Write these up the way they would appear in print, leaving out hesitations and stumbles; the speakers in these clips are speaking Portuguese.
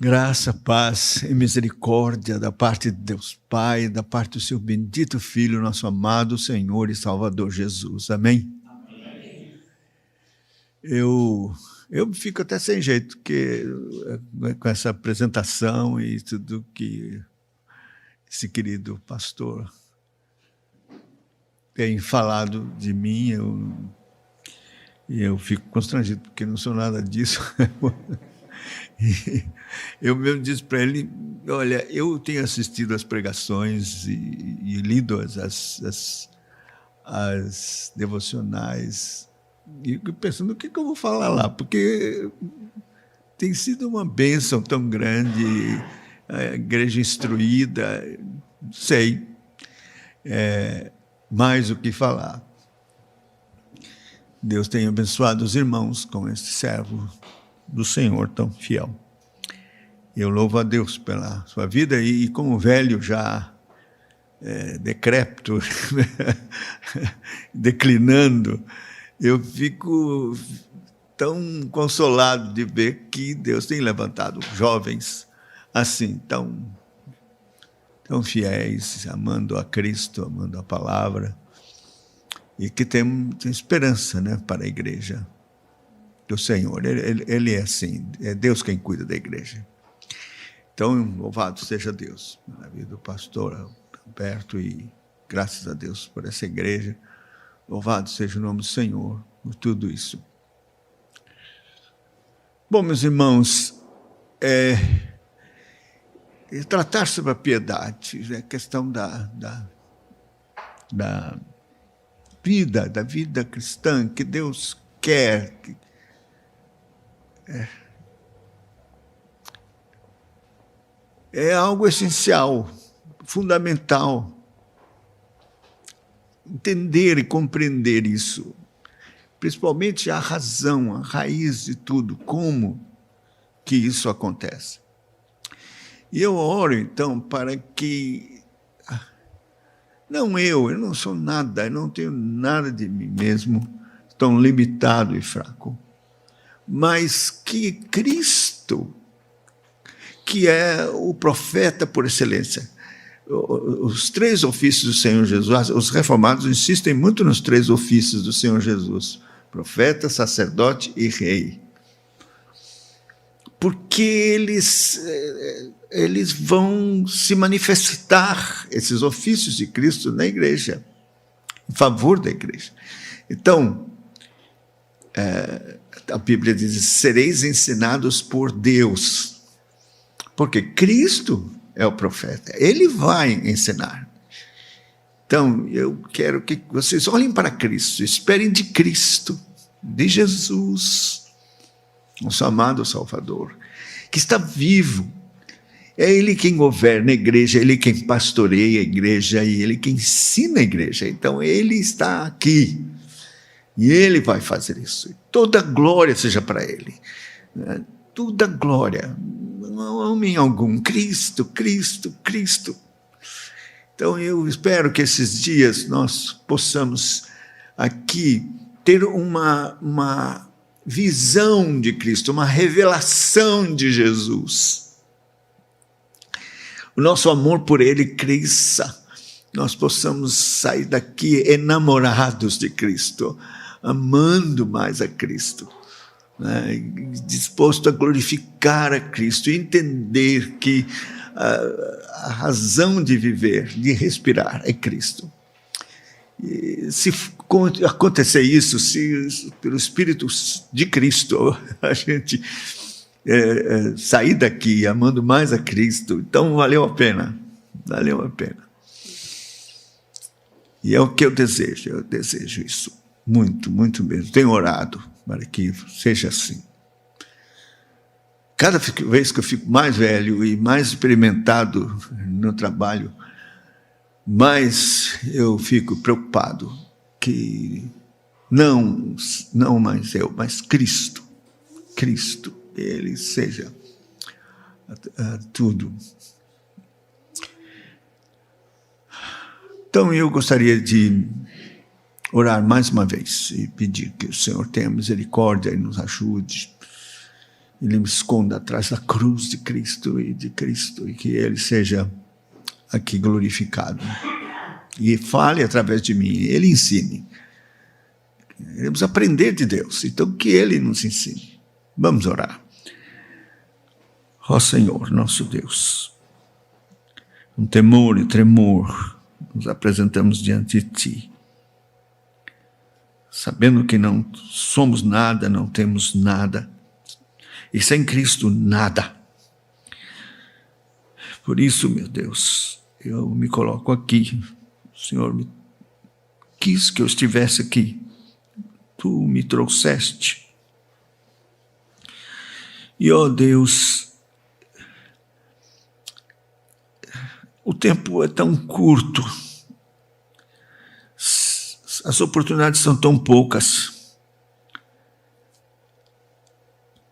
Graça, paz e misericórdia da parte de Deus Pai, da parte do seu bendito Filho, nosso amado Senhor e Salvador Jesus. Amém? Amém. Eu fico até sem jeito, porque com essa apresentação e tudo que esse querido pastor tem falado de mim, eu fico constrangido, porque não sou nada disso. E eu mesmo disse para ele, olha, eu tenho assistido às pregações e lido as devocionais, e pensando o que eu vou falar lá, porque tem sido uma bênção tão grande, a igreja instruída, sei mais o que falar. Deus tem abençoado os irmãos com esse servo do Senhor tão fiel. Eu louvo a Deus pela sua vida e como velho já decrépito, declinando, eu fico tão consolado de ver que Deus tem levantado jovens assim, tão fiéis, amando a Cristo, amando a palavra, e que tem esperança, né, para a igreja do Senhor. Ele é assim, é Deus quem cuida da igreja. Então, louvado seja Deus na vida do pastor Alberto, e graças a Deus por essa igreja. Louvado seja o nome do Senhor por tudo isso. Bom, meus irmãos, tratar sobre a piedade, a questão da vida cristã que Deus quer, é algo essencial, fundamental. Entender e compreender isso, principalmente a razão, a raiz de tudo, como que isso acontece. E eu oro, então, para que, eu não sou nada, eu não tenho nada de mim mesmo, tão limitado e fraco, mas que Cristo, que é o profeta por excelência, os três ofícios do Senhor Jesus, os reformados insistem muito nos três ofícios do Senhor Jesus, profeta, sacerdote e rei, porque eles vão se manifestar, esses ofícios de Cristo, na igreja, em favor da igreja. Então, a Bíblia diz, sereis ensinados por Deus, porque Cristo é o profeta, ele vai ensinar. Então, eu quero que vocês olhem para Cristo, esperem de Cristo, de Jesus, nosso amado Salvador, que está vivo. É Ele quem governa a igreja, é Ele quem pastoreia a igreja, e Ele quem ensina a igreja. Então, Ele está aqui, e Ele vai fazer isso. Toda glória seja para Ele, toda glória, não homem algum, Cristo, Cristo, Cristo. Então, eu espero que esses dias nós possamos aqui ter uma visão de Cristo, uma revelação de Jesus. O nosso amor por Ele cresça, nós possamos sair daqui enamorados de Cristo, amando mais a Cristo, né? Disposto a glorificar a Cristo, e entender que a razão de viver, de respirar, é Cristo. E se acontecer isso, se pelo Espírito de Cristo a gente sair daqui amando mais a Cristo, então valeu a pena, valeu a pena. E é o que eu desejo isso, muito, muito mesmo. Tenho orado para que seja assim. Cada vez que eu fico mais velho e mais experimentado no trabalho, mais eu fico preocupado que não mais eu, mas Cristo, Ele seja tudo. Então eu gostaria de orar mais uma vez e pedir que o Senhor tenha misericórdia e nos ajude Ele me esconda atrás da cruz de Cristo e que Ele seja aqui glorificado. E fale através de mim, Ele ensine. Queremos aprender de Deus, então que Ele nos ensine. Vamos orar. Ó Senhor, nosso Deus, com temor e tremor, nos apresentamos diante de Ti, sabendo que não somos nada, não temos nada, e sem Cristo nada. Por isso, meu Deus, eu me coloco aqui. O Senhor quis que eu estivesse aqui. Tu me trouxeste. E, ó Deus, o tempo é tão curto, as oportunidades são tão poucas,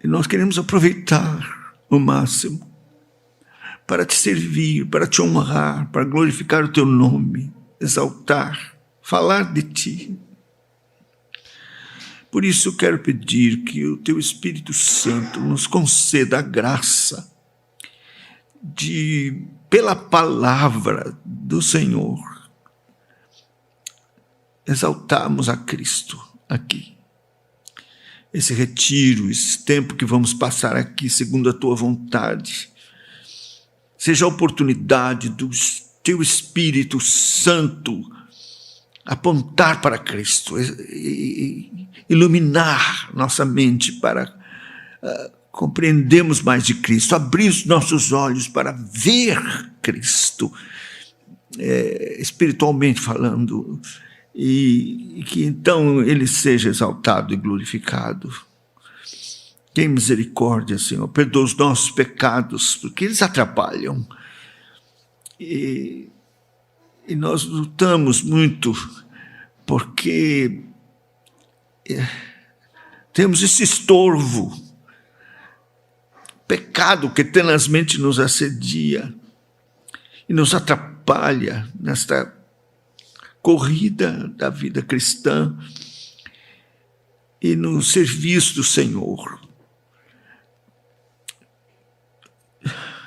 e nós queremos aproveitar o máximo para te servir, para te honrar, para glorificar o teu nome, exaltar, falar de ti. Por isso eu quero pedir que o teu Espírito Santo nos conceda a graça de, pela palavra do Senhor, exaltarmos a Cristo aqui. Esse retiro, esse tempo que vamos passar aqui, segundo a tua vontade, seja a oportunidade do teu Espírito Santo apontar para Cristo, iluminar nossa mente para compreendermos mais de Cristo, abrir os nossos olhos para ver Cristo, espiritualmente falando, e que então Ele seja exaltado e glorificado. Tem misericórdia, Senhor, perdoa os nossos pecados, porque eles atrapalham. E nós lutamos muito, porque temos esse estorvo, pecado que tenazmente nos assedia e nos atrapalha nesta corrida da vida cristã e no serviço do Senhor.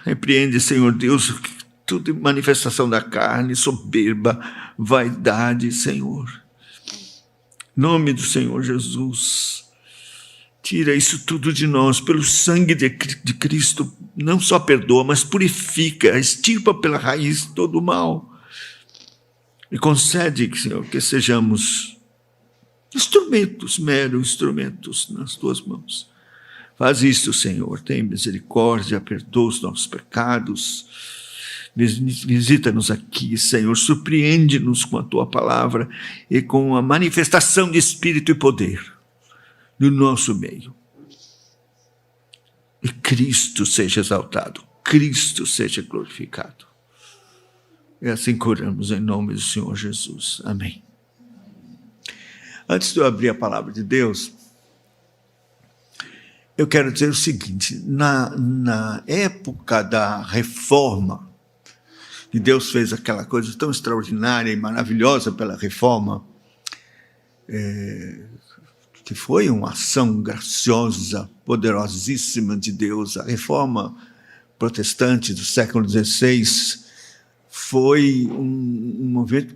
Repreende, Senhor Deus, tudo manifestação da carne, soberba, vaidade, Senhor. Em nome do Senhor Jesus, tira isso tudo de nós, pelo sangue de Cristo, não só perdoa, mas purifica, extirpa pela raiz todo o mal. E concede, Senhor, que sejamos instrumentos, meros instrumentos nas tuas mãos. Faz isso, Senhor, tem misericórdia, perdoa os nossos pecados. Visita-nos aqui, Senhor, surpreende-nos com a tua palavra e com a manifestação de espírito e poder no nosso meio. E Cristo seja exaltado, Cristo seja glorificado. E assim curamos em nome do Senhor Jesus. Amém. Antes de eu abrir a palavra de Deus, eu quero dizer o seguinte: na época da reforma, que Deus fez aquela coisa tão extraordinária e maravilhosa pela reforma, que foi uma ação graciosa, poderosíssima de Deus. A reforma protestante do século XVI foi um movimento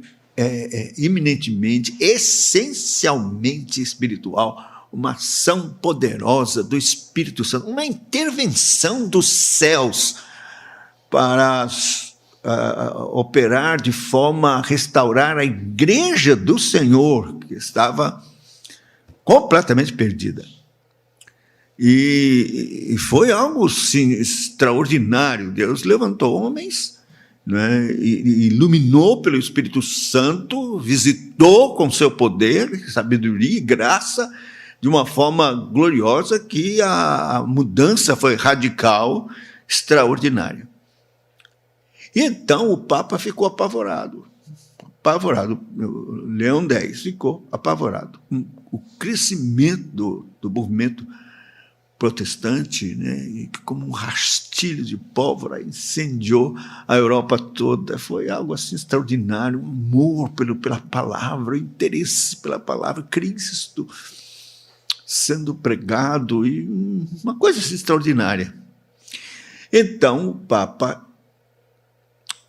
eminentemente, essencialmente espiritual, uma ação poderosa do Espírito Santo, uma intervenção dos céus para operar de forma a restaurar a igreja do Senhor, que estava completamente perdida. E foi algo assim, extraordinário. Deus levantou homens, né, e iluminou pelo Espírito Santo, visitou com seu poder, sabedoria e graça, de uma forma gloriosa, que a mudança foi radical, extraordinária. E então o Papa ficou apavorado. Leão X ficou apavorado. O crescimento do movimento protestante, né, e como um rastilho de pólvora incendiou a Europa toda. Foi algo assim extraordinário, um amor pela palavra, o interesse pela palavra. Cristo sendo pregado, e uma coisa extraordinária. Então, o Papa,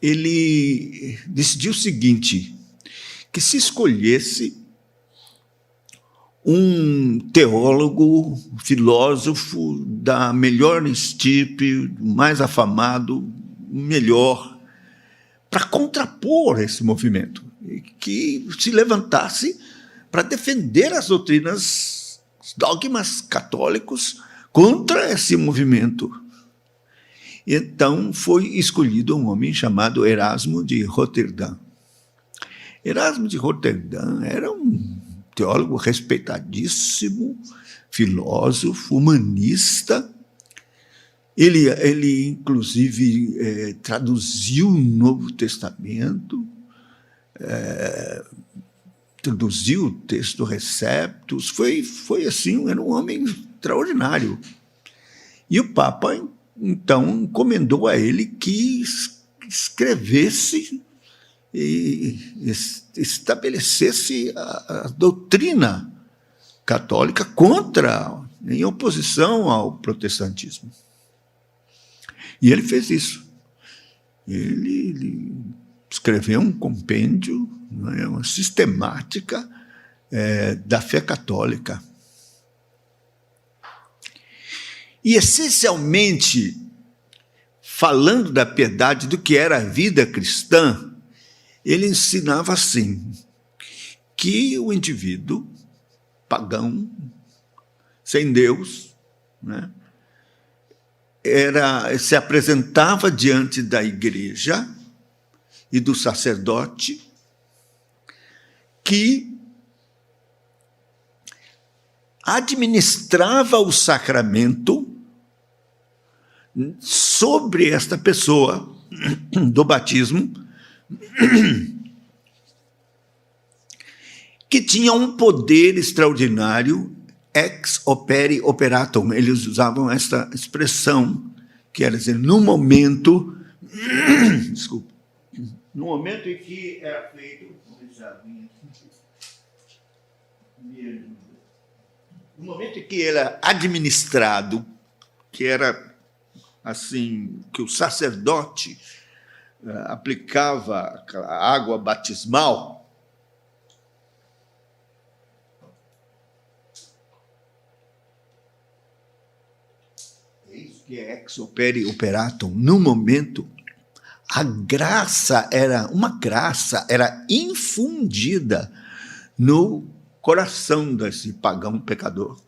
ele decidiu o seguinte, que se escolhesse um teólogo, filósofo da melhor estirpe, mais afamado, melhor, para contrapor esse movimento, que se levantasse para defender as doutrinas, os dogmas católicos contra esse movimento. Então foi escolhido um homem chamado Erasmo de Roterdã. Erasmo de Roterdã era um teólogo respeitadíssimo, filósofo, humanista. Ele inclusive, traduziu o Novo Testamento, traduziu o texto Receptus, foi assim, era um homem extraordinário. E o Papa, então, encomendou a ele que escrevesse e estabelecesse a doutrina católica em oposição ao protestantismo. E ele fez isso. Ele escreveu um compêndio, uma sistemática da fé católica. E, essencialmente, falando da piedade, do que era a vida cristã, ele ensinava assim, que o indivíduo pagão, sem Deus, né, se apresentava diante da igreja e do sacerdote, que administrava o sacramento sobre esta pessoa do batismo, que tinha um poder extraordinário, ex opere operatum. Eles usavam esta expressão, que era dizer, no momento, desculpa, no momento em que era feito, no momento em que ele era administrado, que era assim, que o sacerdote aplicava a água batismal, é isso que é ex opere operatum. No momento, a graça era infundida no coração desse pagão pecador.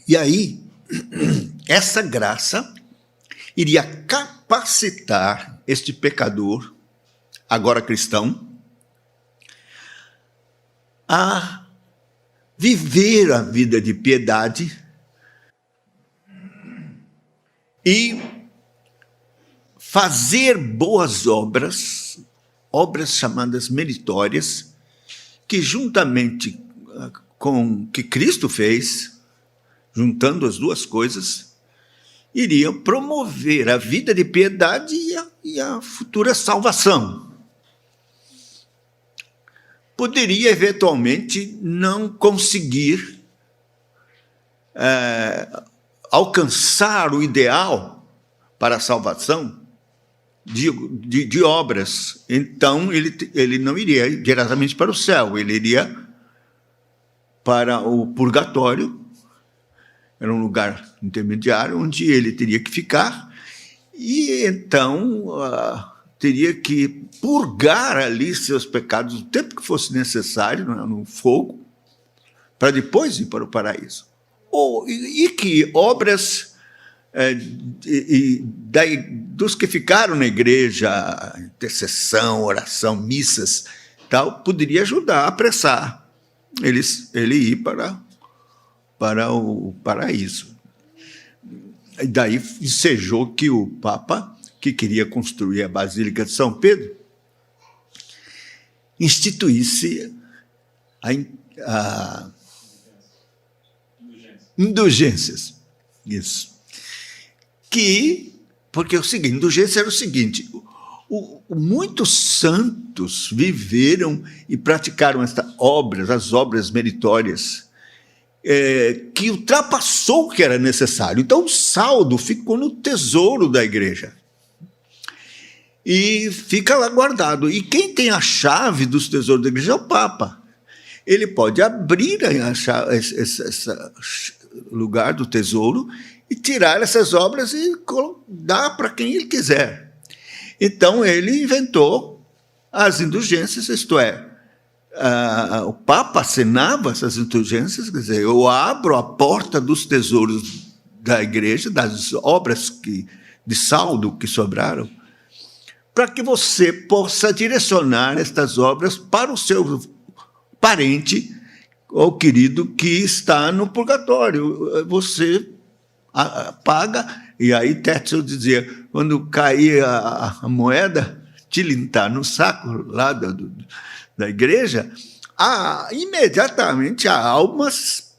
E aí, essa graça iria capacitar este pecador, agora cristão, a viver a vida de piedade e fazer boas obras, obras chamadas meritórias, que juntamente com o que Cristo fez, juntando as duas coisas, iriam promover a vida de piedade e a futura salvação. Poderia, eventualmente, não conseguir alcançar o ideal para a salvação de obras. Então, ele não iria diretamente para o céu, ele iria para o purgatório. Era um lugar intermediário onde ele teria que ficar e, então, teria que purgar ali seus pecados o tempo que fosse necessário, no fogo, para depois ir para o paraíso. E que obras dos que ficaram na igreja, intercessão, oração, missas, tal, poderia ajudar a apressar ele ir para o paraíso. E daí ensejou que o Papa, que queria construir a Basílica de São Pedro, instituísse a indulgências. Isso. Porque indulgência era o seguinte, Muitos santos viveram e praticaram as obras meritórias, que ultrapassou o que era necessário. Então, o saldo ficou no tesouro da igreja. E fica lá guardado. E quem tem a chave dos tesouros da igreja é o Papa. Ele pode abrir esse lugar do tesouro e tirar essas obras e dar para quem ele quiser. Então, ele inventou as indulgências, isto é, o Papa assinava essas indulgências, quer dizer, eu abro a porta dos tesouros da igreja, das obras de saldo que sobraram, para que você possa direcionar estas obras para o seu parente ou querido que está no purgatório. Você paga, e aí Tetzel dizia, quando cair a moeda, tilintar no saco lá da igreja, imediatamente a alma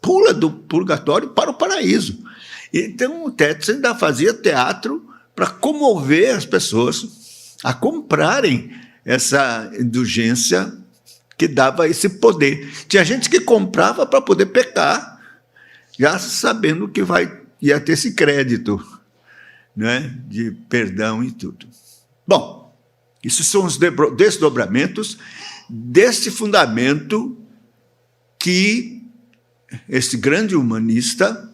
pula do purgatório para o paraíso. Então o Tetzel ainda fazia teatro para comover as pessoas a comprarem essa indulgência que dava esse poder. Tinha gente que comprava para poder pecar, já sabendo que ia ter esse crédito, né, de perdão e tudo. Bom, esses são os desdobramentos desse fundamento que esse grande humanista,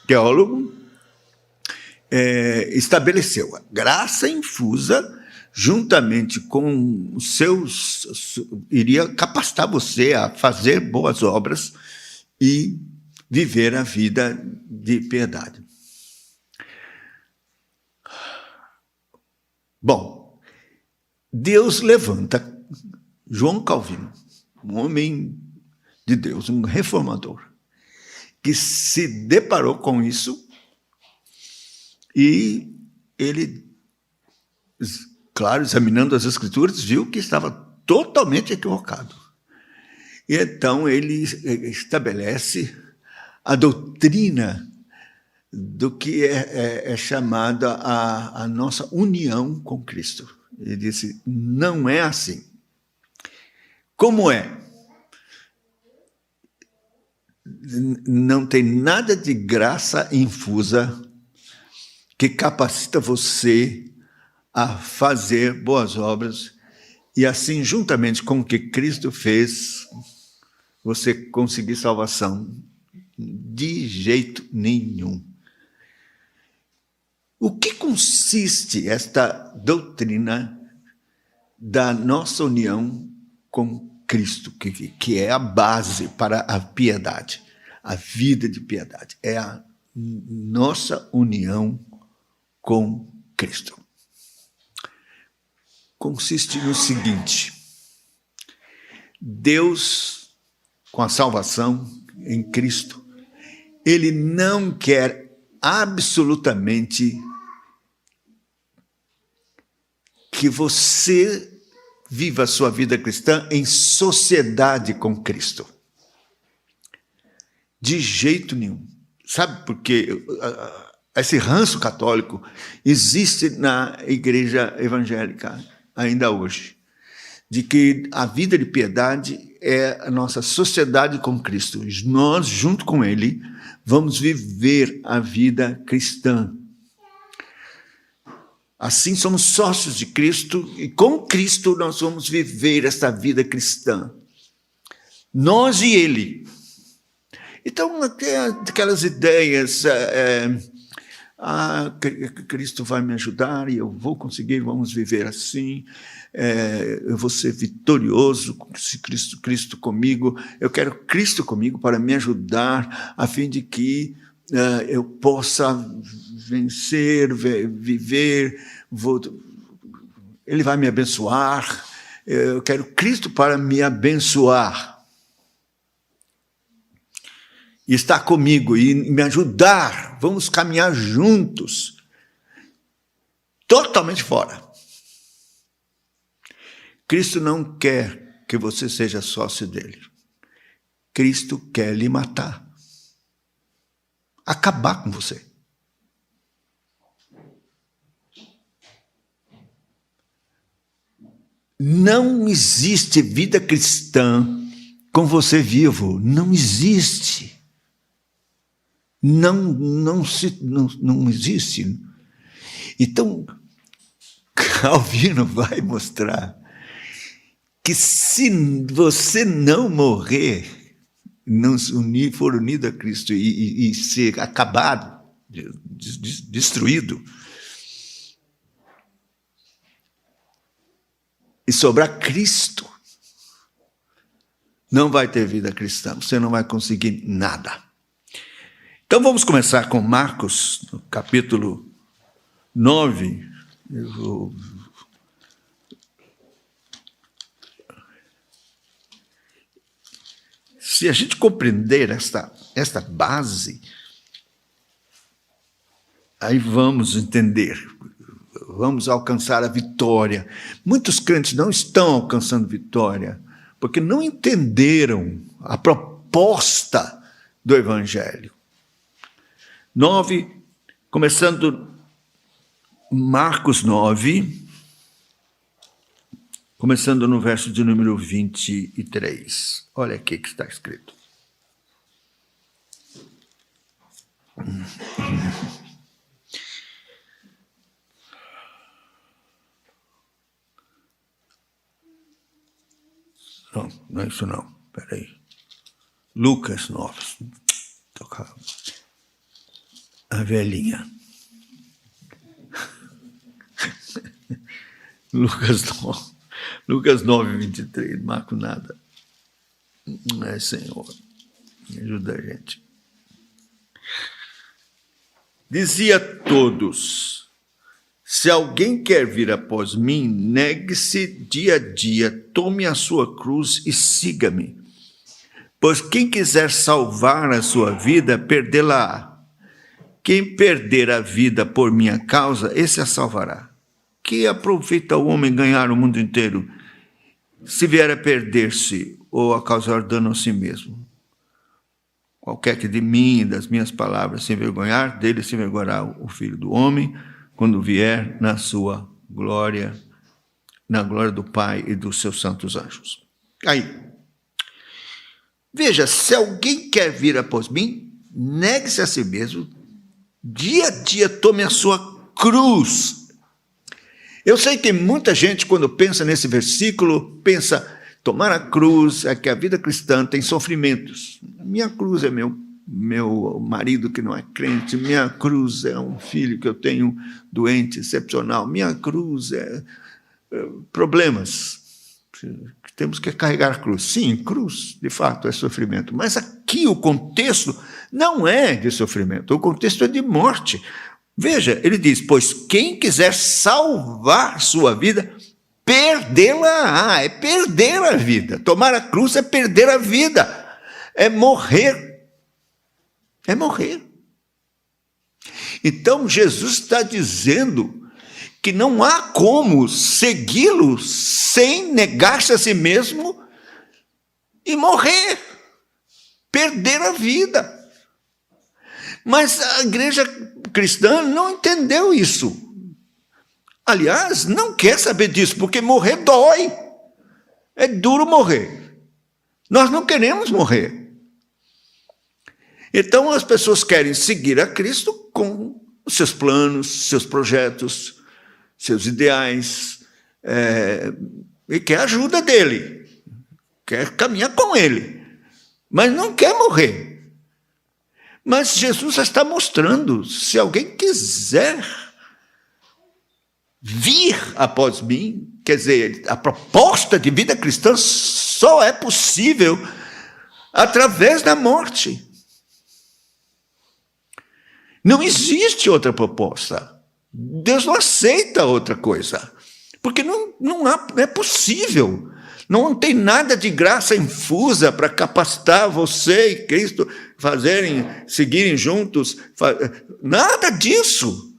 teólogo, estabeleceu. A graça infusa, juntamente com os iria capacitar você a fazer boas obras e viver a vida de piedade. Bom, Deus levanta João Calvino, um homem de Deus, um reformador, que se deparou com isso e ele, claro, examinando as Escrituras, viu que estava totalmente equivocado. E então ele estabelece a doutrina do que é chamada a nossa união com Cristo. Ele disse, não é assim. Como é? Não tem nada de graça infusa que capacita você a fazer boas obras e assim, juntamente com o que Cristo fez, você conseguir salvação. De jeito nenhum. O que consiste esta doutrina da nossa união com Cristo, que é a base para a piedade, a vida de piedade? É a nossa união com Cristo. Consiste no seguinte: Deus, com a salvação em Cristo, Ele não quer absolutamente que você viva a sua vida cristã em sociedade com Cristo. De jeito nenhum. Sabe por quê? Esse ranço católico existe na igreja evangélica ainda hoje, de que a vida de piedade é a nossa sociedade com Cristo. Nós, junto com Ele, vamos viver a vida cristã. Assim, somos sócios de Cristo e com Cristo nós vamos viver esta vida cristã. Nós e Ele. Então, aquelas ideias, Cristo vai me ajudar e eu vou conseguir, vamos viver assim, eu vou ser vitorioso, se Cristo comigo, eu quero Cristo comigo para me ajudar, a fim de que eu possa vencer, viver, Ele vai me abençoar, eu quero Cristo para me abençoar, e estar comigo e me ajudar, vamos caminhar juntos, totalmente fora. Cristo não quer que você seja sócio dele. Cristo quer lhe matar, acabar com você. Não existe vida cristã com você vivo. Não existe. Não existe. Então, Calvino vai mostrar que se você não morrer, não for unido a Cristo e ser acabado, destruído, e sobrar Cristo, não vai ter vida cristã, você não vai conseguir nada. Então vamos começar com Marcos, no capítulo 9. Se a gente compreender esta base, aí vamos entender, vamos alcançar a vitória. Muitos crentes não estão alcançando vitória, porque não entenderam a proposta do Evangelho. 9, começando Marcos 9, começando no verso de número 23. Olha aqui que está escrito. Não é isso não. Espera aí. Lucas 9. Toca a velhinha. Lucas 9, 23. Não marco nada. É, Senhor. Me ajuda a gente. Dizia a todos: se alguém quer vir após mim, negue-se dia a dia, tome a sua cruz e siga-me. Pois quem quiser salvar a sua vida, perdê-la-á. Quem perder a vida por minha causa, esse a salvará. Que aproveita o homem ganhar o mundo inteiro, se vier a perder-se ou a causar dano a si mesmo? Qualquer que de mim e das minhas palavras se envergonhar, dele se envergonhará o Filho do Homem, quando vier na sua glória, na glória do Pai e dos seus santos anjos. Aí, veja, se alguém quer vir após mim, negue-se a si mesmo, dia a dia tome a sua cruz. Eu sei que muita gente, quando pensa nesse versículo, pensa, tomar a cruz é que a vida cristã tem sofrimentos. Minha cruz é meu marido que não é crente, minha cruz é um filho que eu tenho doente, excepcional, minha cruz é problemas. Temos que carregar a cruz. Sim, cruz, de fato, é sofrimento. Mas aqui o contexto não é de sofrimento, o contexto é de morte. Veja, ele diz, pois quem quiser salvar sua vida, perdê-la-á, é perder a vida. Tomar a cruz é perder a vida, é morrer. É morrer. Então, Jesus está dizendo que não há como segui-lo sem negar-se a si mesmo e morrer, perder a vida. Mas a igreja cristã não entendeu isso. Aliás, não quer saber disso, porque morrer dói. É duro morrer. Nós não queremos morrer. Então as pessoas querem seguir a Cristo com os seus planos, seus projetos, seus ideais, e quer a ajuda dele, quer caminhar com ele, mas não quer morrer. Mas Jesus está mostrando, se alguém quiser vir após mim, quer dizer, a proposta de vida cristã só é possível através da morte. Não existe outra proposta. Deus não aceita outra coisa, porque não é possível. Não tem nada de graça infusa para capacitar você e Cristo seguirem juntos. Nada disso.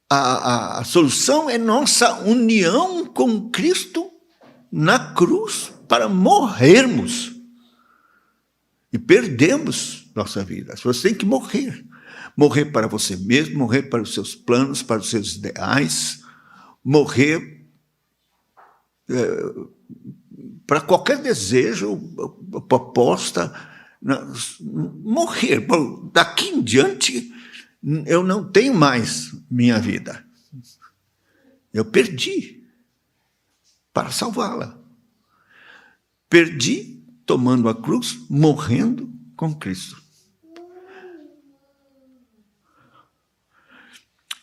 A solução é nossa união com Cristo na cruz para morrermos. E perdemos nossa vida. Você tem que morrer. Morrer para você mesmo, morrer para os seus planos, para os seus ideais, morrer para qualquer desejo, proposta, morrer. Daqui em diante, eu não tenho mais minha vida. Eu perdi para salvá-la. Perdi tomando a cruz, morrendo com Cristo.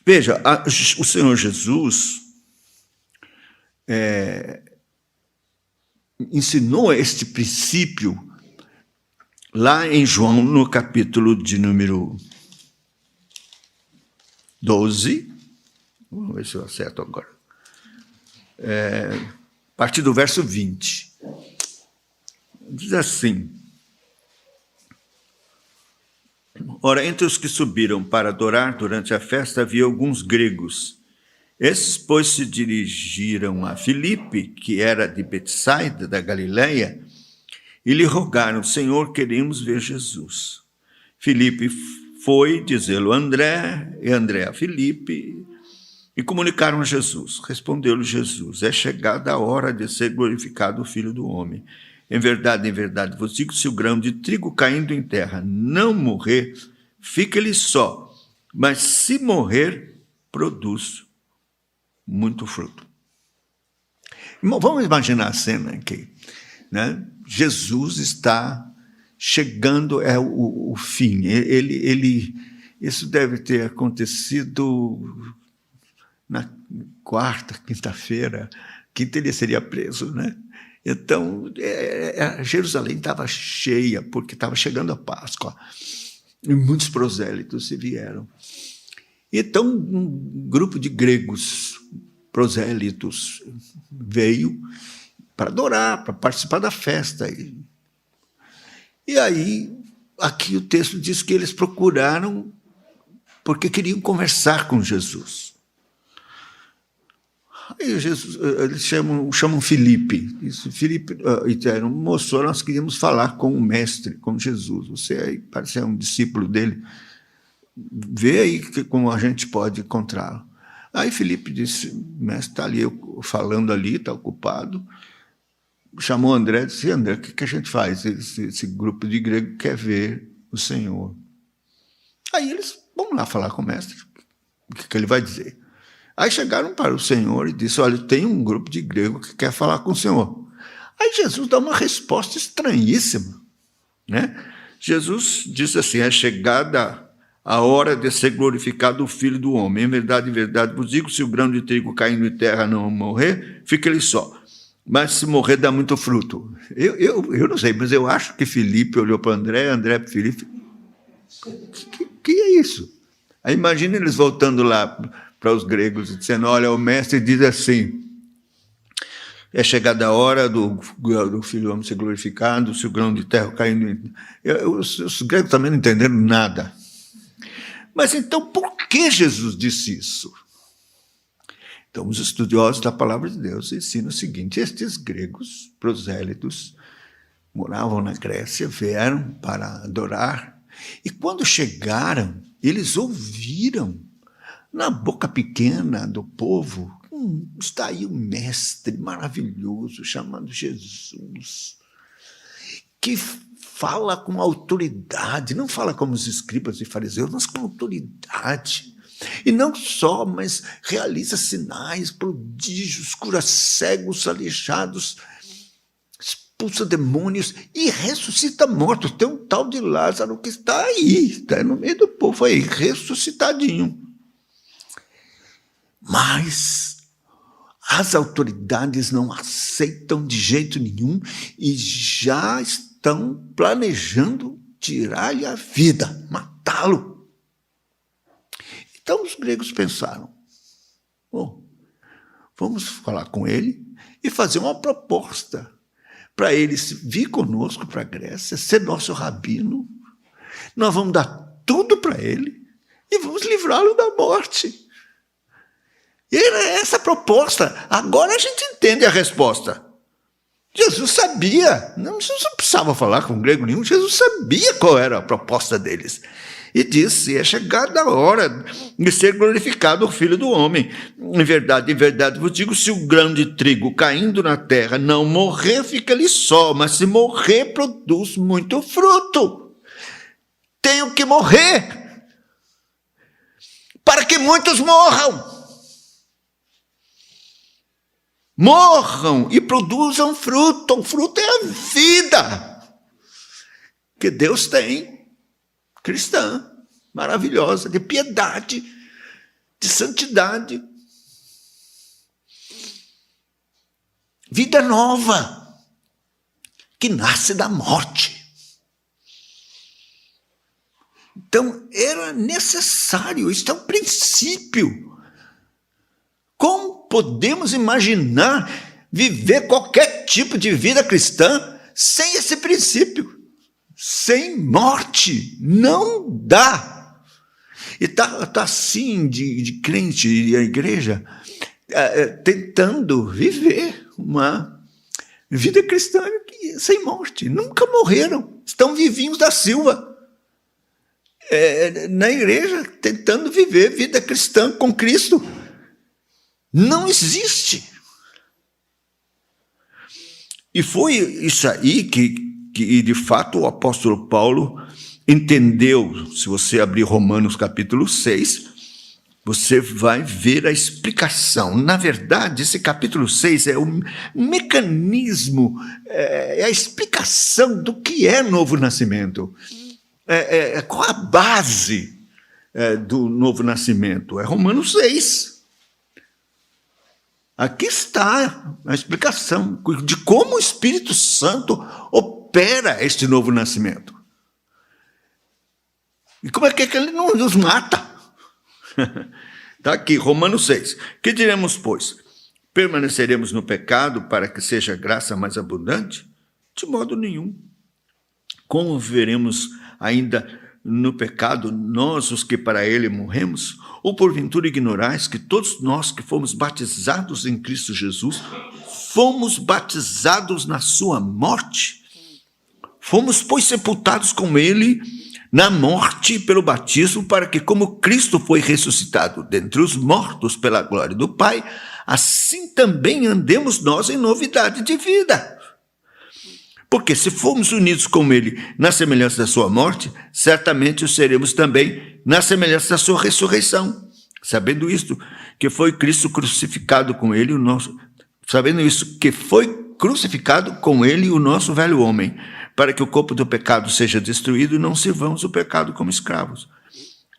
Veja, o Senhor Jesus ensinou este princípio lá em João, no capítulo de número 12. Vamos ver se eu acerto agora. A partir do verso 20. Diz assim: ora, entre os que subiram para adorar durante a festa havia alguns gregos. Esses, pois, se dirigiram a Filipe, que era de Betsaida, da Galileia, e lhe rogaram: Senhor, queremos ver Jesus. Filipe foi dizê-lo a André, e André a Filipe, e comunicaram a Jesus. Respondeu-lhe Jesus: é chegada a hora de ser glorificado o Filho do Homem. Em verdade, vos digo, se o grão de trigo caindo em terra não morrer, fica ele só, mas se morrer, produz muito fruto. Vamos imaginar a cena aqui, né? Jesus está chegando, o fim. Isso deve ter acontecido na quarta, quinta-feira. Quinta ele seria preso, né? Então, Jerusalém estava cheia, porque estava chegando a Páscoa. E muitos prosélitos se vieram. Então, um grupo de gregos prosélitos veio para adorar, para participar da festa. E aí, aqui o texto diz que eles procuraram porque queriam conversar com Jesus. Aí Jesus, eles chamam Filipe. Filipe disseram: moço, nós queríamos falar com o mestre, com Jesus. Você aí parece ser um discípulo dele. Vê aí como a gente pode encontrá-lo. Aí Filipe disse: mestre, está ali falando ali, está ocupado. Chamou André e disse: André, o que a gente faz? Esse grupo de grego quer ver o Senhor. Aí eles vão lá falar com o mestre. O que ele vai dizer? Aí chegaram para o Senhor e disse: olha, tem um grupo de grego que quer falar com o Senhor. Aí Jesus dá uma resposta estranhíssima, né? Jesus disse assim: é chegada a hora de ser glorificado o Filho do Homem. Em verdade, vos digo, se o grão de trigo caindo em terra não morrer, fica ele só. Mas se morrer, dá muito fruto. Eu não sei, mas eu acho que Filipe olhou para André para Filipe. Que é isso? Aí imagina eles voltando lá para os gregos, dizendo: olha, o mestre diz assim: é chegada a hora do Filho do Homem ser glorificado, se o grão de terra caindo. Os gregos também não entenderam nada. Mas então, por que Jesus disse isso? Então, os estudiosos da palavra de Deus ensinam o seguinte: estes gregos prosélitos moravam na Grécia, vieram para adorar, e quando chegaram, eles ouviram na boca pequena do povo: está aí um mestre maravilhoso chamado Jesus, que fala com autoridade, não fala como os escribas e fariseus, mas com autoridade. E não só, mas realiza sinais, prodígios, cura cegos, aleijados, expulsa demônios e ressuscita mortos. Tem um tal de Lázaro que está aí, está no meio do povo aí, ressuscitadinho. Mas as autoridades não aceitam de jeito nenhum e já estão planejando tirar-lhe a vida, matá-lo. Então os gregos pensaram: bom, vamos falar com ele e fazer uma proposta para ele vir conosco para a Grécia, ser nosso rabino. Nós vamos dar tudo para ele e vamos livrá-lo da morte. E era essa a proposta. Agora a gente entende a resposta. Jesus sabia, não precisava falar com grego nenhum, Jesus sabia qual era a proposta deles. E disse: é chegada a hora de ser glorificado o Filho do Homem. Em verdade vos digo, se o grão de trigo caindo na terra não morrer, fica ali só, mas se morrer, produz muito fruto. Tenho que morrer, para que muitos morram. Morram e produzam fruto. O fruto é a vida que Deus tem, cristã, maravilhosa, de piedade, de santidade. Vida nova, que nasce da morte. Então, era necessário, isto é um princípio. Como podemos imaginar viver qualquer tipo de vida cristã sem esse princípio? Sem morte? Não dá. E está assim de crente e a igreja tentando viver uma vida cristã sem morte. Nunca morreram. Estão vivinhos da Silva. Na igreja, tentando viver vida cristã com Cristo. Não existe. E foi isso aí que de fato o apóstolo Paulo entendeu. Se você abrir Romanos capítulo 6, você vai ver a explicação. Na verdade, esse capítulo 6 é um mecanismo, é a explicação do que é novo nascimento. Qual a base do novo nascimento? É Romanos 6. Aqui está a explicação de como o Espírito Santo opera este novo nascimento. E como é que ele não nos mata? Está aqui, Romanos 6. Que diremos, pois? Permaneceremos no pecado para que seja graça mais abundante? De modo nenhum. Como viveremos ainda no pecado, nós os que para ele morremos? Ou porventura ignorais que todos nós que fomos batizados em Cristo Jesus, fomos batizados na sua morte? Fomos, pois, sepultados com ele na morte pelo batismo, para que, como Cristo foi ressuscitado dentre os mortos pela glória do Pai, assim também andemos nós em novidade de vida. Porque se formos unidos com ele na semelhança da sua morte, certamente o seremos também na semelhança da sua ressurreição. Sabendo isto, que foi Cristo crucificado com ele, sabendo isso, que foi crucificado com ele o nosso velho homem, para que o corpo do pecado seja destruído e não sirvamos o pecado como escravos.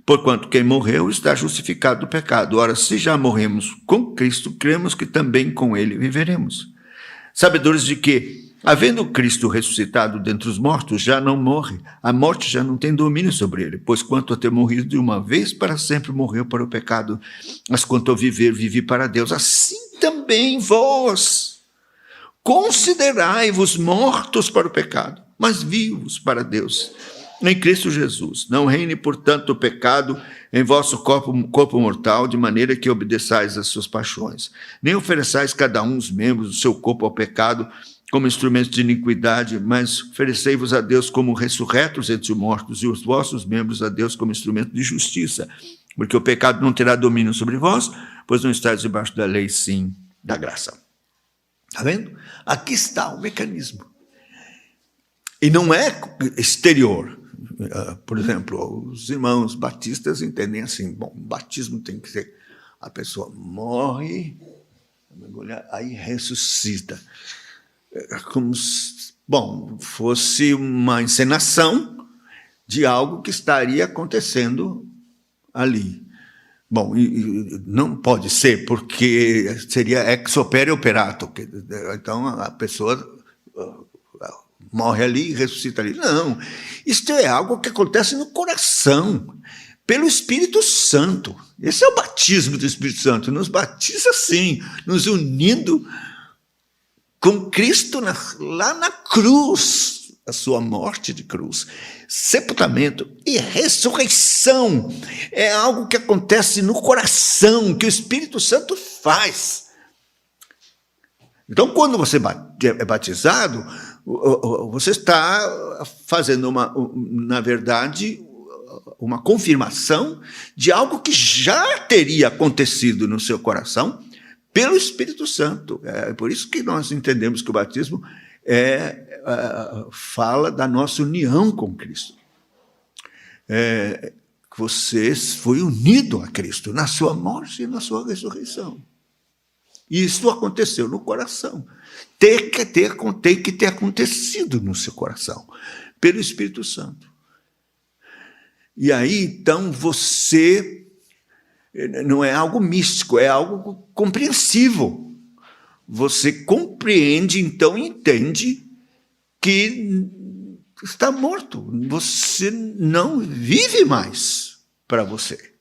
Porquanto quem morreu está justificado do pecado. Ora, se já morremos com Cristo, cremos que também com ele viveremos. Sabedores de que, havendo Cristo ressuscitado dentre os mortos, já não morre, a morte já não tem domínio sobre ele, pois quanto a ter morrido de uma vez, para sempre morreu para o pecado, mas quanto a viver, vive para Deus. Assim também vós, considerai-vos mortos para o pecado, mas vivos para Deus, em Cristo Jesus. Não reine, portanto, o pecado em vosso corpo mortal, de maneira que obedeçais às suas paixões. Nem ofereçais cada um os membros do seu corpo ao pecado, como instrumentos de iniquidade, mas oferecei-vos a Deus como ressurretos entre os mortos, e os vossos membros a Deus como instrumento de justiça. Porque o pecado não terá domínio sobre vós, pois não estáis debaixo da lei, sim da graça. Está vendo? Aqui está o mecanismo. E não é exterior. Por exemplo, os irmãos batistas entendem assim, bom, o batismo tem que ser, a pessoa morre, aí ressuscita. Como se, bom, fosse uma encenação de algo que estaria acontecendo ali. Bom, não pode ser, porque seria ex opere operato. Então, a pessoa morre ali e ressuscita ali. Não, isto é algo que acontece no coração, pelo Espírito Santo. Esse é o batismo do Espírito Santo. Nos batiza assim, nos unindo com Cristo lá na cruz, a sua morte de cruz, sepultamento e ressurreição. É algo que acontece no coração, que o Espírito Santo faz. Então, quando você é batizado, você está fazendo na verdade, uma confirmação de algo que já teria acontecido no seu coração pelo Espírito Santo. É por isso que nós entendemos que o batismo fala da nossa união com Cristo. Você foi unido a Cristo na sua morte e na sua ressurreição. E isso aconteceu no coração. Tem que ter acontecido no seu coração, pelo Espírito Santo. E aí, então, você não é algo místico, é algo compreensível. Você compreende, então, entende que está morto. Você não vive mais para você.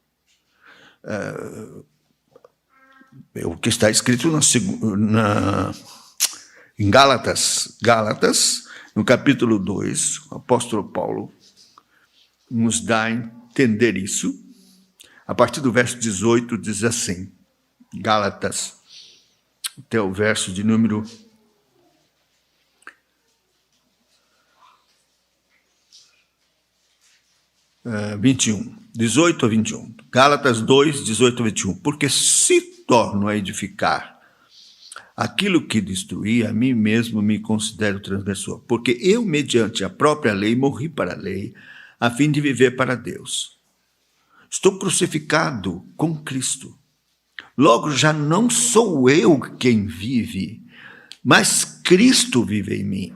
O que está escrito em Gálatas, no capítulo 2, o apóstolo Paulo nos dá a entender isso. A partir do verso 18, diz assim, Gálatas, até o verso de número 21, 18 a 21. Gálatas 2, 18 a 21. Porque se torno a edificar aquilo que destruí, a mim mesmo me considero transgressor. Porque eu, mediante a própria lei, morri para a lei, a fim de viver para Deus. Estou crucificado com Cristo. Logo, já não sou eu quem vive, mas Cristo vive em mim.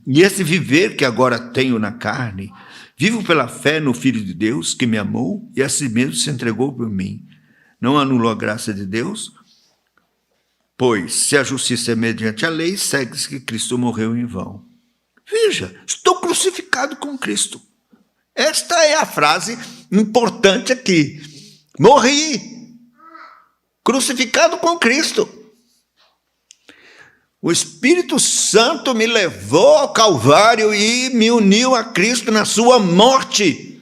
E esse viver que agora tenho na carne, vivo pela fé no Filho de Deus, que me amou e a si mesmo se entregou por mim. Não anulou a graça de Deus, pois se a justiça é mediante a lei, segue-se que Cristo morreu em vão. Veja, estou crucificado com Cristo. Esta é a frase importante aqui. Morri, crucificado com Cristo. O Espírito Santo me levou ao Calvário e me uniu a Cristo na sua morte.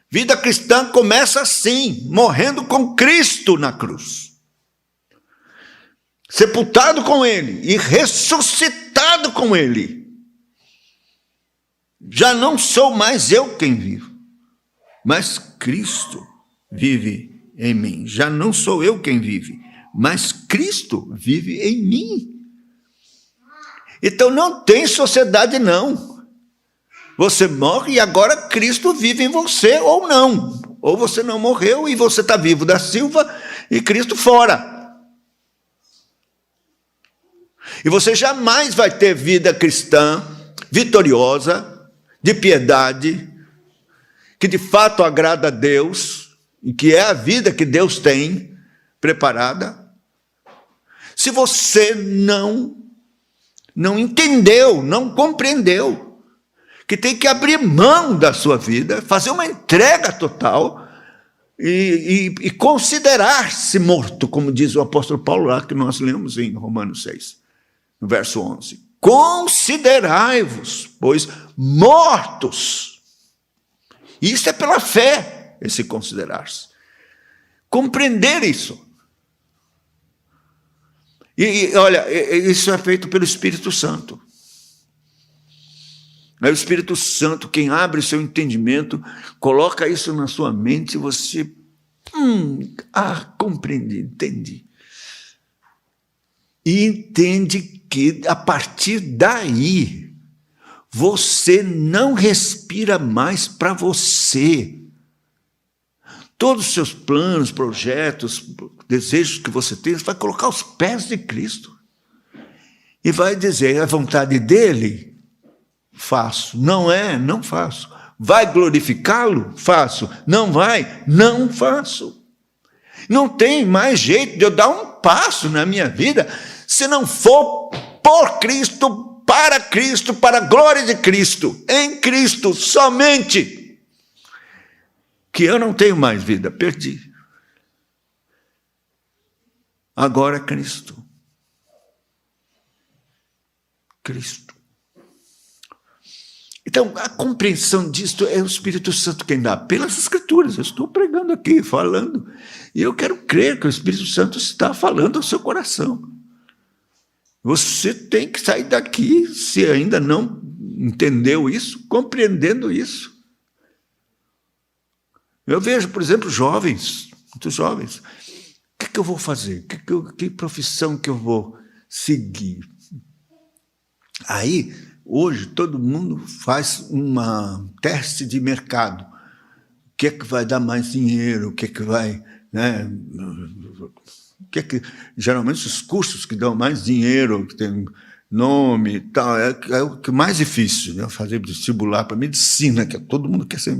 Vida cristã começa assim, morrendo com Cristo na cruz. Sepultado com Ele e ressuscitado com Ele. Já não sou mais eu quem vivo, mas Cristo vive em mim. Já não sou eu quem vive, mas Cristo vive em mim. Então não tem sociedade não. Você morre e agora Cristo vive em você ou não. Ou você não morreu e você está vivo da Silva e Cristo fora. E você jamais vai ter vida cristã vitoriosa, de piedade, que de fato agrada a Deus, e que é a vida que Deus tem preparada, se você não entendeu, não compreendeu, que tem que abrir mão da sua vida, fazer uma entrega total e considerar-se morto, como diz o apóstolo Paulo lá, que nós lemos em Romanos 6, no verso 11. Considerai-vos, pois, mortos. Isso é pela fé, esse considerar-se. Compreender isso. E olha, isso é feito pelo Espírito Santo. É o Espírito Santo quem abre o seu entendimento, coloca isso na sua mente e você compreendi, entendi. E entende que a partir daí você não respira mais para você. Todos os seus planos, projetos, desejos que você tem, você vai colocar aos pés de Cristo. E vai dizer, a vontade dele, faço. Não é, não faço. Vai glorificá-lo? Faço. Não vai? Não faço. Não tem mais jeito de eu dar um passo na minha vida se não for por Cristo, para a glória de Cristo, em Cristo somente. Que eu não tenho mais vida, perdi. Agora Cristo. Cristo. Então, a compreensão disto é o Espírito Santo quem dá, pelas Escrituras. Eu estou pregando aqui, falando, e eu quero crer que o Espírito Santo está falando ao seu coração. Você tem que sair daqui, se ainda não entendeu isso, compreendendo isso. Eu vejo, por exemplo, jovens, muitos jovens. O que eu vou fazer? Que profissão que eu vou seguir? Aí, hoje, todo mundo faz um teste de mercado. O que é que vai dar mais dinheiro? O que é que vai... Né? Geralmente, os cursos que dão mais dinheiro, que tem nome e tal, é o que é mais difícil, né? Fazer vestibular para medicina, que todo mundo quer ser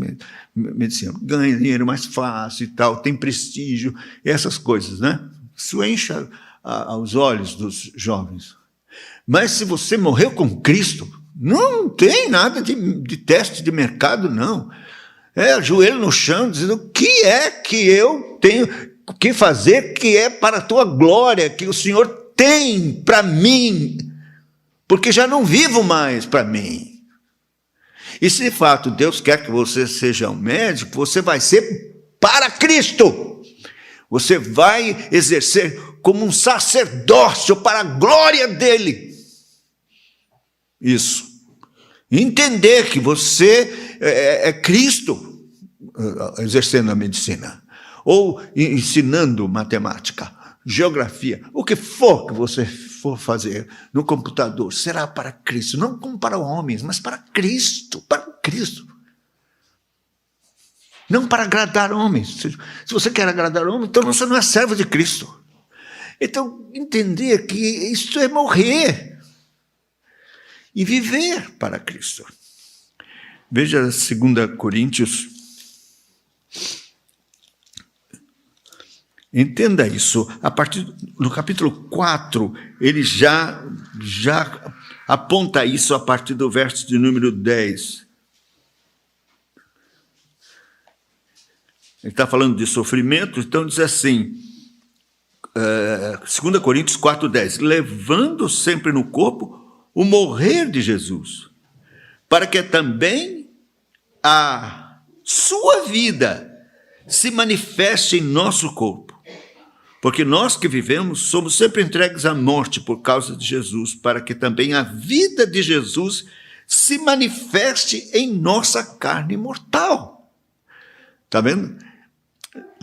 medicina. Ganha dinheiro mais fácil e tal, tem prestígio, e essas coisas, né? Isso enche aos olhos dos jovens. Mas se você morreu com Cristo, não tem nada de teste de mercado, não. É joelho no chão, dizendo o que é que eu tenho que fazer, que é para a tua glória, que o Senhor tem para mim, porque já não vivo mais para mim. E se de fato Deus quer que você seja um médico, você vai ser para Cristo. Você vai exercer como um sacerdócio para a glória dele. Isso. Entender que você é Cristo exercendo a medicina. Ou ensinando matemática, geografia, o que for que você for fazer no computador, será para Cristo, não como para homens, mas para Cristo, não para agradar homens. Se você quer agradar homens, então você não é servo de Cristo. Então, entender que isso é morrer e viver para Cristo. Veja 2 Coríntios. Entenda isso, a partir do capítulo 4, ele já aponta isso a partir do verso de número 10. Ele está falando de sofrimento, então diz assim, 2 Coríntios 4:10, levando sempre no corpo o morrer de Jesus, para que também a sua vida se manifeste em nosso corpo. Porque nós que vivemos somos sempre entregues à morte por causa de Jesus, para que também a vida de Jesus se manifeste em nossa carne mortal. Está vendo?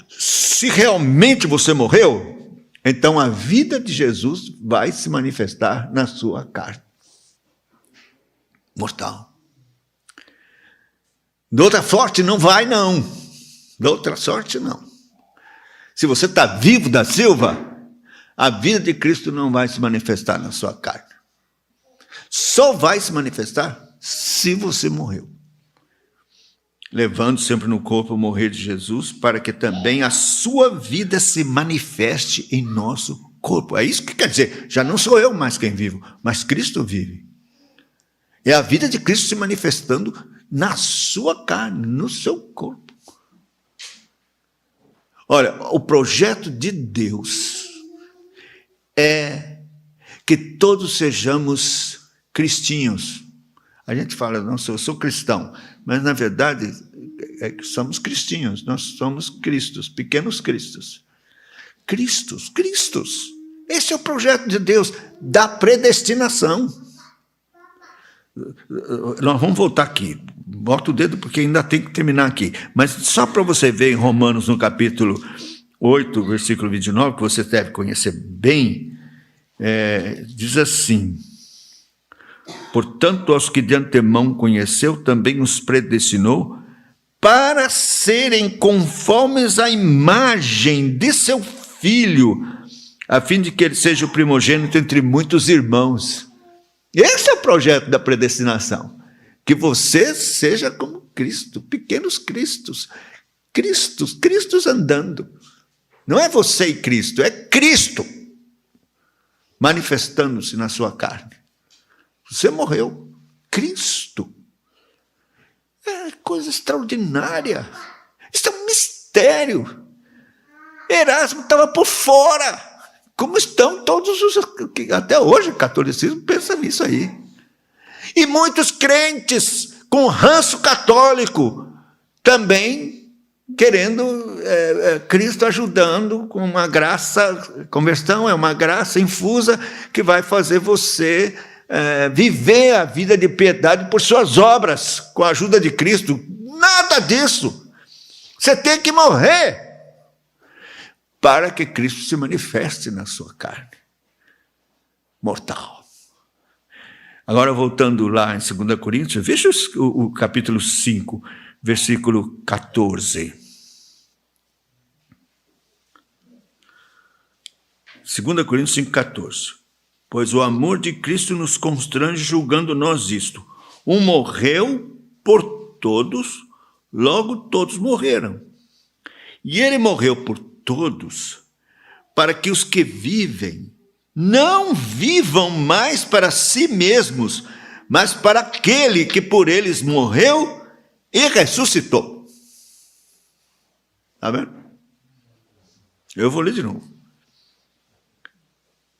Se realmente você morreu, então a vida de Jesus vai se manifestar na sua carne mortal. De outra sorte não vai, não. De outra sorte não. Se você está vivo da Silva, a vida de Cristo não vai se manifestar na sua carne. Só vai se manifestar se você morreu. Levando sempre no corpo o morrer de Jesus, para que também a sua vida se manifeste em nosso corpo. É isso que quer dizer, já não sou eu mais quem vivo, mas Cristo vive. É a vida de Cristo se manifestando na sua carne, no seu corpo. Olha, o projeto de Deus é que todos sejamos cristinhos. A gente fala, não, eu sou cristão, mas na verdade é que somos cristinhos, nós somos cristos, pequenos cristos. Cristos. Esse é o projeto de Deus, da predestinação. Nós vamos voltar aqui. Bota o dedo porque ainda tem que terminar aqui. Mas só para você ver em Romanos, no capítulo 8, versículo 29, que você deve conhecer bem, diz assim, portanto, aos que de antemão conheceu, também os predestinou para serem conformes à imagem de seu Filho, a fim de que ele seja o primogênito entre muitos irmãos. Esse é o projeto da predestinação. Que você seja como Cristo, pequenos cristos. Cristos andando. Não é você e Cristo, é Cristo manifestando-se na sua carne. Você morreu. Cristo. É coisa extraordinária. Isso é um mistério. Erasmo estava por fora. Como estão todos os... Até hoje o catolicismo pensa nisso aí. E muitos crentes com ranço católico também querendo Cristo ajudando com uma graça. Conversão é uma graça infusa que vai fazer você viver a vida de piedade por suas obras, com a ajuda de Cristo. Nada disso. Você tem que morrer para que Cristo se manifeste na sua carne mortal. Agora, voltando lá em 2 Coríntios, veja o capítulo 5, versículo 14. 2 Coríntios 5, 14. Pois o amor de Cristo nos constrange, julgando nós isto: um morreu por todos, logo todos morreram. E ele morreu por todos, para que os que vivem não vivam mais para si mesmos, mas para aquele que por eles morreu e ressuscitou. Está vendo? Eu vou ler de novo.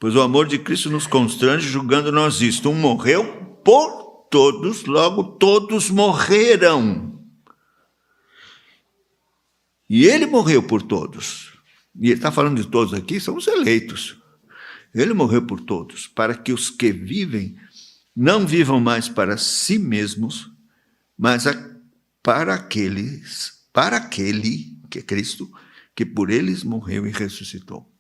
Pois o amor de Cristo nos constrange, julgando nós isto: um morreu por todos, logo todos morreram. E ele morreu por todos. E ele está falando de todos aqui, são os eleitos. Ele morreu por todos, para que os que vivem não vivam mais para si mesmos, mas para aquele que é Cristo, que por eles morreu e ressuscitou.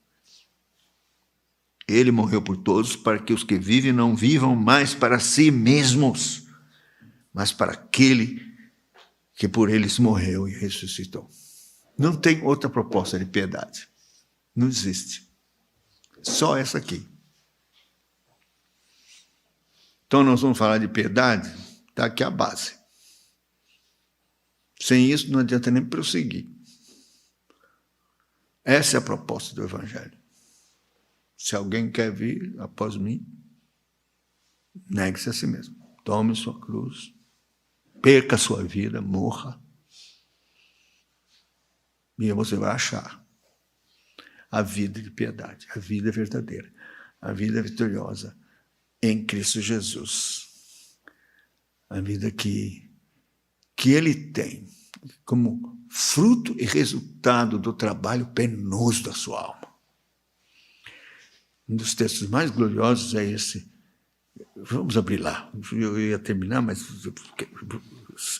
Ele morreu por todos, para que os que vivem não vivam mais para si mesmos, mas para aquele que por eles morreu e ressuscitou. Não tem outra proposta de piedade. Não existe. Só essa aqui. Então nós vamos falar de piedade, está aqui a base. Sem isso não adianta nem prosseguir. Essa é a proposta do Evangelho. Se alguém quer vir após mim, negue-se a si mesmo. Tome sua cruz, perca a sua vida, morra. E você vai achar a vida de piedade, a vida verdadeira, a vida vitoriosa em Cristo Jesus. A vida que Ele tem como fruto e resultado do trabalho penoso da sua alma. Um dos textos mais gloriosos é esse. Vamos abrir lá. Eu ia terminar, mas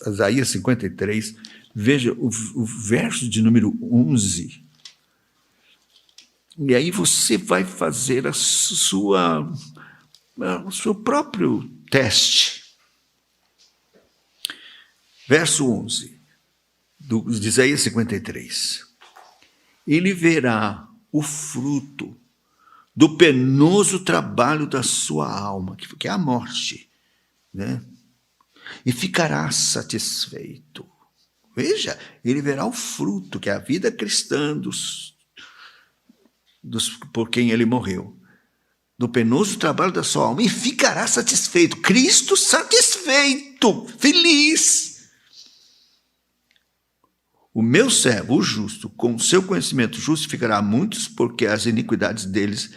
Isaías 53, veja o verso de número 11. E aí você vai fazer o seu próprio teste. Verso 11, de Isaías 53. Ele verá o fruto do penoso trabalho da sua alma, que é a morte, né? E ficará satisfeito. Veja, ele verá o fruto, que é a vida cristã por quem ele morreu, do penoso trabalho da sua alma, e ficará satisfeito. Cristo satisfeito, feliz. O meu servo, o justo, com o seu conhecimento justificará muitos, porque as iniquidades deles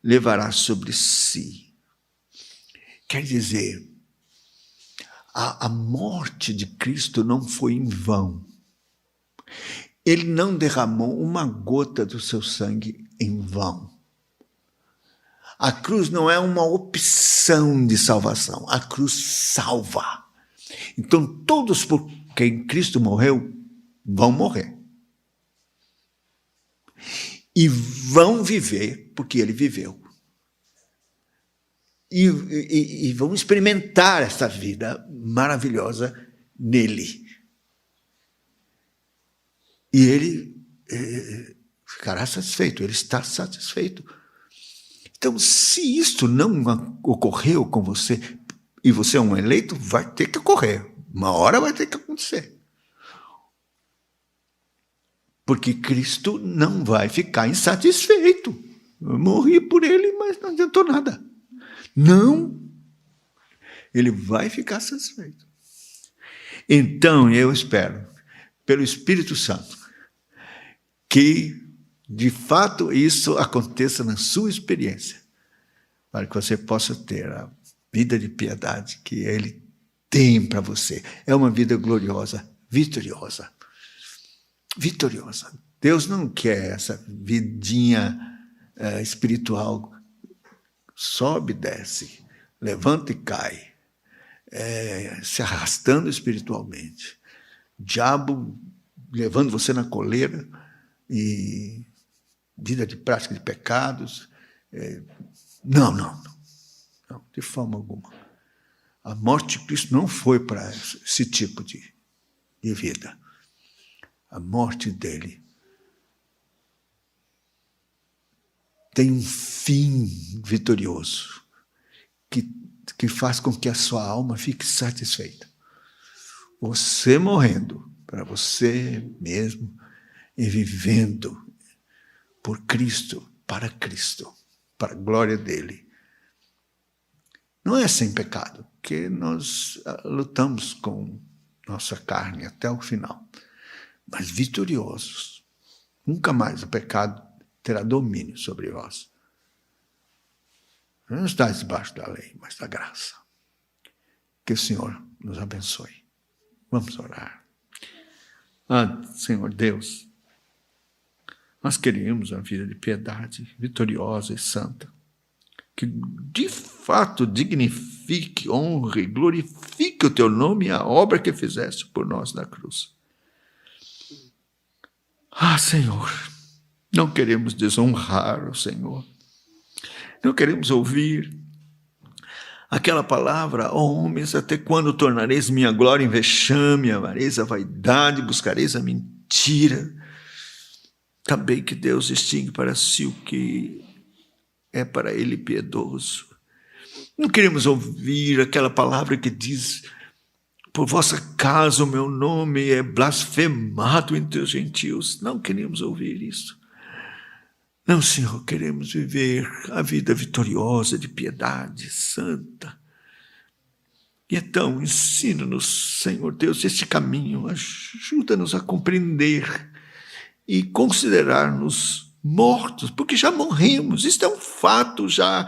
levará sobre si. Quer dizer, a morte de Cristo não foi em vão. Ele não derramou uma gota do seu sangue em vão. A cruz não é uma opção de salvação. A cruz salva. Então, todos por quem Cristo morreu vão morrer. E vão viver porque ele viveu. E vão experimentar essa vida maravilhosa nele. E ele ficará satisfeito, ele está satisfeito. Então, se isto não ocorreu com você, e você é um eleito, vai ter que ocorrer. Uma hora vai ter que acontecer. Porque Cristo não vai ficar insatisfeito. Eu morri por ele, mas não adiantou nada. Não. Ele vai ficar satisfeito. Então, eu espero, pelo Espírito Santo, que, de fato, isso aconteça na sua experiência, para que você possa ter a vida de piedade que Ele tem para você. É uma vida gloriosa, vitoriosa. Vitoriosa. Deus não quer essa vidinha espiritual, sobe e desce, levanta e cai, se arrastando espiritualmente. O diabo levando você na coleira e vida de prática de pecados. Não, de forma alguma. A morte de Cristo não foi para esse tipo de vida. A morte dele tem um fim vitorioso que faz com que a sua alma fique satisfeita. Você morrendo para você mesmo e vivendo por Cristo, para a glória dele. Não é sem pecado, porque nós lutamos com nossa carne até o final, mas vitoriosos. Nunca mais o pecado terá domínio sobre vós. Não está debaixo da lei, mas da graça. Que o Senhor nos abençoe. Vamos orar. Senhor Deus, nós queremos uma vida de piedade vitoriosa e santa, que de fato dignifique, honre e glorifique o teu nome e a obra que fizeste por nós na cruz. Senhor, não queremos desonrar o Senhor. Não queremos ouvir aquela palavra: homens, até quando tornareis minha glória em vexame, amareis a vaidade, buscareis a mentira. Também que Deus extingue para si o que é para ele piedoso. Não queremos ouvir aquela palavra que diz: por vossa causa o meu nome é blasfemado entre os gentios. Não queremos ouvir isso. Não, Senhor, queremos viver a vida vitoriosa de piedade santa. E então, ensina-nos, Senhor Deus, este caminho. Ajuda-nos a compreender e considerar-nos mortos, porque já morremos. Isto é um fato já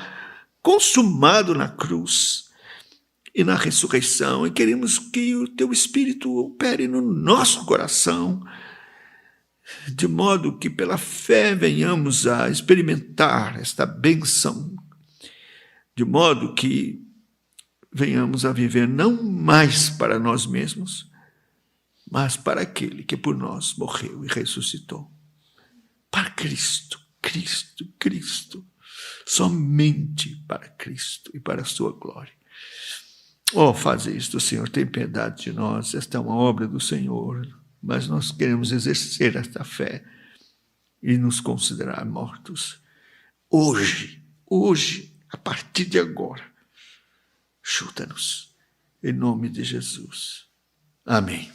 consumado na cruz e na ressurreição. E queremos que o teu Espírito opere no nosso coração, de modo que pela fé venhamos a experimentar esta bênção, de modo que venhamos a viver não mais para nós mesmos, mas para aquele que por nós morreu e ressuscitou. Para Cristo, somente para Cristo e para a sua glória. Faz isto, Senhor, tem piedade de nós, esta é uma obra do Senhor, mas nós queremos exercer esta fé e nos considerar mortos. Hoje, a partir de agora, ajuda-nos, em nome de Jesus. Amém.